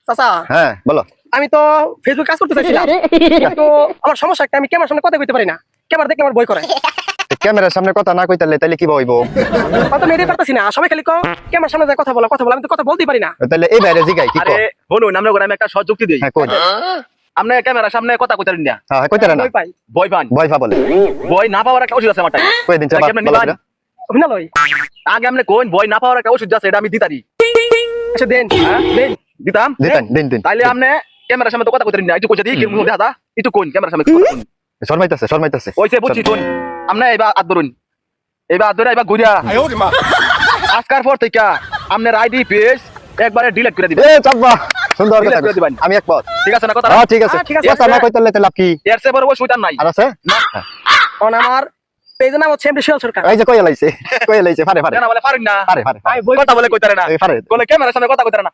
চাচা হ্যাঁ বলো। আমি তো ফেসবুক কাজ করতে চাইছিলাম, কিন্তু আমার সমস্যা একটা, আমি ক্যামেরার সামনে কথা কইতে পারি না। ক্যামেরা দেখলে আমার ভয় করে। ক্যামেরার সামনে কথা না কইতালে তাইলে কি বইবো? কথা মেরে পারতাছি না, সবাই খালি ক্যামেরার সামনে যায় কথা বলা, আমি তো কথা বলতেই পারি না। তাইলে এই বাইরে জিগাই কি কো? আরে বলুন, আমরা আমি একটা সহজ যুক্তি দিই। হ্যাঁ কই। আপনি ক্যামেরার সামনে কথা কইতারেন না, হ্যাঁ কইতারে না। ভয় পাই। ভয় পান। ভয় পা বলে। ভয় না পাওয়ার একটা ওষুধ আছে আমার টাই। কই দিন চাবা বলো না। অভিনয় আগে আপনি কোন ভয় না পাওয়ার একটা ওষুধ আছে, এটা আমি দিতারি। আচ্ছা দেন, দেন। দিতাম। দিন দিন। তাইলে আপনি ক্যামেরার সামনে তো কথা কইতারেন না, একটু কইতে দিই কি মুখ দেখা দা, একটু কোন ক্যামেরার সামনে কথা কোন। শর্মাইতাছে। ওইসে বুঝছি কোন। আপনি এবার হাত ধরুন। এবার হাত ধরে এবার ঘুরিয়া। আজকার পর থেকে আপনার আইডি পেজ একবারে ডিলিট করে দিবেন। এ চাব্বা সুন্দর Delete কথা করে দিবেন। আমি একমত। ঠিক আছে না কথা? হ্যাঁ ঠিক আছে। ঠিক আছে। কথা না কইতালে তাহলে লাভ কি? এর চেয়ে বড় ওষুধ আর নাই। আর আছে? না। কারণ আমার পেজের নাম হচ্ছে এমডি শিয়াল সরকার। এই যে কই লাইছে পারে কেন বলে পারেন না? পারে আমি বই কথা বলে কইতারে না। পারে বলে ক্যামেরার সামনে কথা কইতারে না।